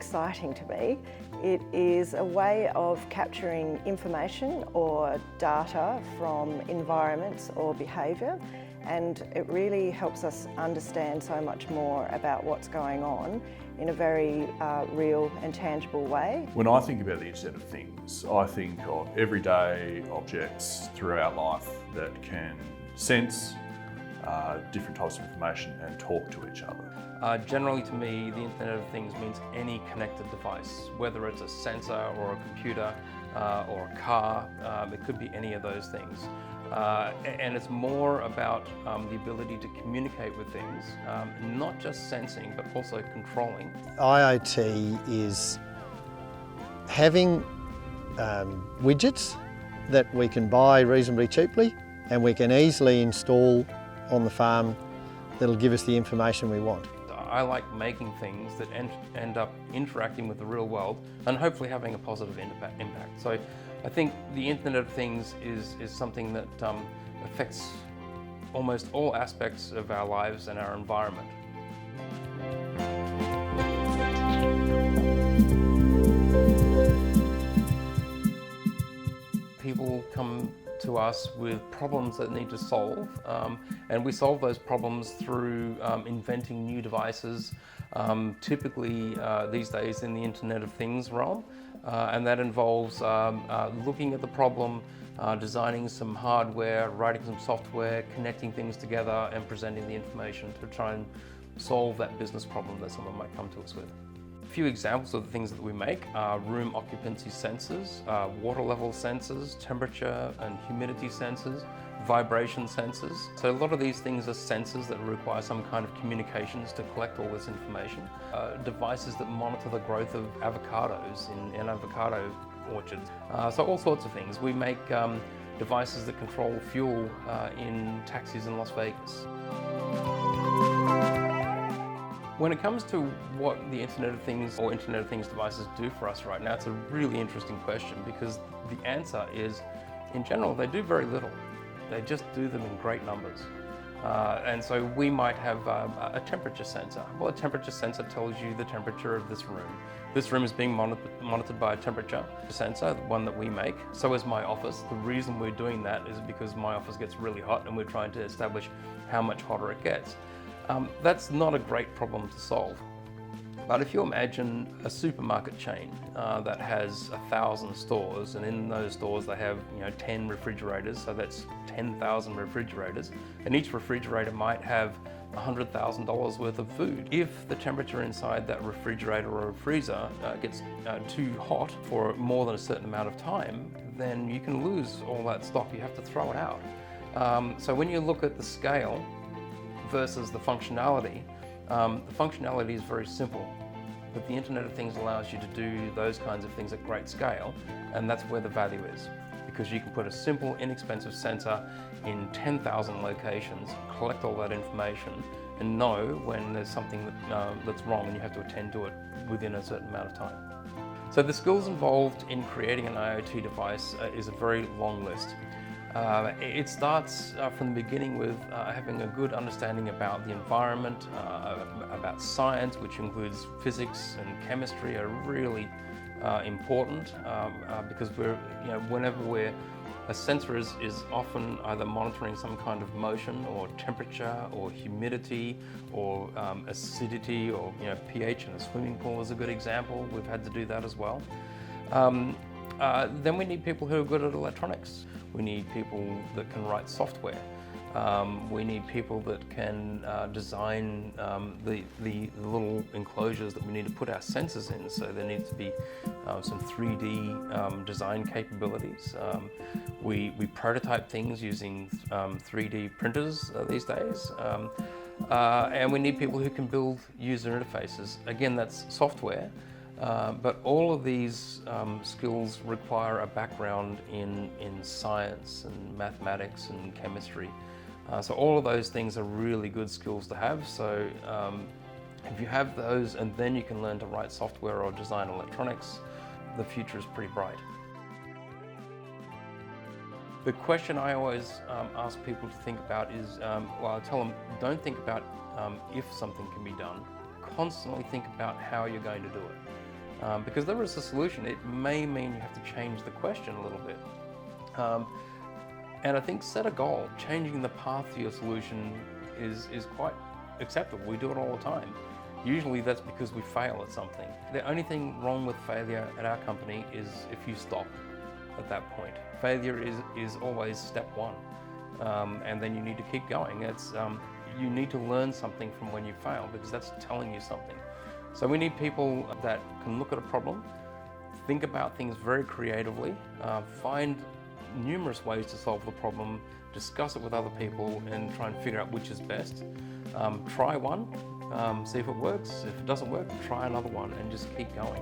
exciting to me. It is a way of capturing information or data from environments or behaviour, and it really helps us understand so much more about what's going on in a very real and tangible way. When I think about the Internet of Things, I think of everyday objects throughout life that can sense different types of information and talk to each other. Generally, to me, the Internet of Things means any connected device, whether it's a sensor or a computer or a car. It could be any of those things. And it's more about the ability to communicate with things, not just sensing, but also controlling. IoT is having widgets that we can buy reasonably cheaply and we can easily install on the farm that'll give us the information we want. I like making things that end up interacting with the real world and hopefully having a positive impact. So I think the Internet of Things is something that affects almost all aspects of our lives and our environment. People come to us with problems that need to solve, and we solve those problems through inventing new devices, typically these days in the Internet of Things realm, and that involves looking at the problem, designing some hardware, writing some software, connecting things together and presenting the information to try and solve that business problem that someone might come to us with. A few examples of the things that we make are room occupancy sensors, water level sensors, temperature and humidity sensors, vibration sensors. So a lot of these things are sensors that require some kind of communications to collect all this information. Devices that monitor the growth of avocados in avocado orchards. So all sorts of things. We make devices that control fuel in taxis in Las Vegas. When it comes to what the Internet of Things or Internet of Things devices do for us right now, it's a really interesting question because the answer is, in general, they do very little. They just do them in great numbers. And so we might have a temperature sensor. Well, a temperature sensor tells you the temperature of this room. This room is being monitored by a temperature sensor, the one that we make. So is my office. The reason we're doing that is because my office gets really hot and we're trying to establish how much hotter it gets. That's not a great problem to solve. But if you imagine a supermarket chain that has 1,000 stores, and in those stores they have 10 refrigerators, so that's 10,000 refrigerators, and each refrigerator might have $100,000 worth of food. If the temperature inside that refrigerator or freezer gets too hot for more than a certain amount of time, then you can lose all that stock. You have to throw it out. So when you look at the scale versus the functionality is very simple, but the Internet of Things allows you to do those kinds of things at great scale, and that's where the value is, because you can put a simple, inexpensive sensor in 10,000 locations, collect all that information, and know when there's something that's wrong and you have to attend to it within a certain amount of time. So the skills involved in creating an IoT device is a very long list. It starts from the beginning with having a good understanding about the environment, about science, which includes physics and chemistry are really important because a sensor is often either monitoring some kind of motion or temperature or humidity or acidity or pH in a swimming pool is a good example. We've had to do that as well. Then we need people who are good at electronics. We need people that can write software. We need people that can design the little enclosures that we need to put our sensors in. So there needs to be some 3D design capabilities. We prototype things using 3D printers these days. And we need people who can build user interfaces. Again, that's software. But all of these skills require a background in science and mathematics and chemistry. So all of those things are really good skills to have. So if you have those and then you can learn to write software or design electronics, the future is pretty bright. The question I always ask people to think about is, well, I tell them, don't think about if something can be done. Constantly think about how you're going to do it. Because there is a solution. It may mean you have to change the question a little bit. And I think set a goal. Changing the path to your solution is quite acceptable. We do it all the time. Usually that's because we fail at something. The only thing wrong with failure at our company is if you stop at that point. Failure is always step one. And then you need to keep going. You need to learn something from when you fail, because that's telling you something. So we need people that can look at a problem, think about things very creatively, find numerous ways to solve the problem, discuss it with other people and try and figure out which is best. Try one, see if it works. If it doesn't work, try another one and just keep going.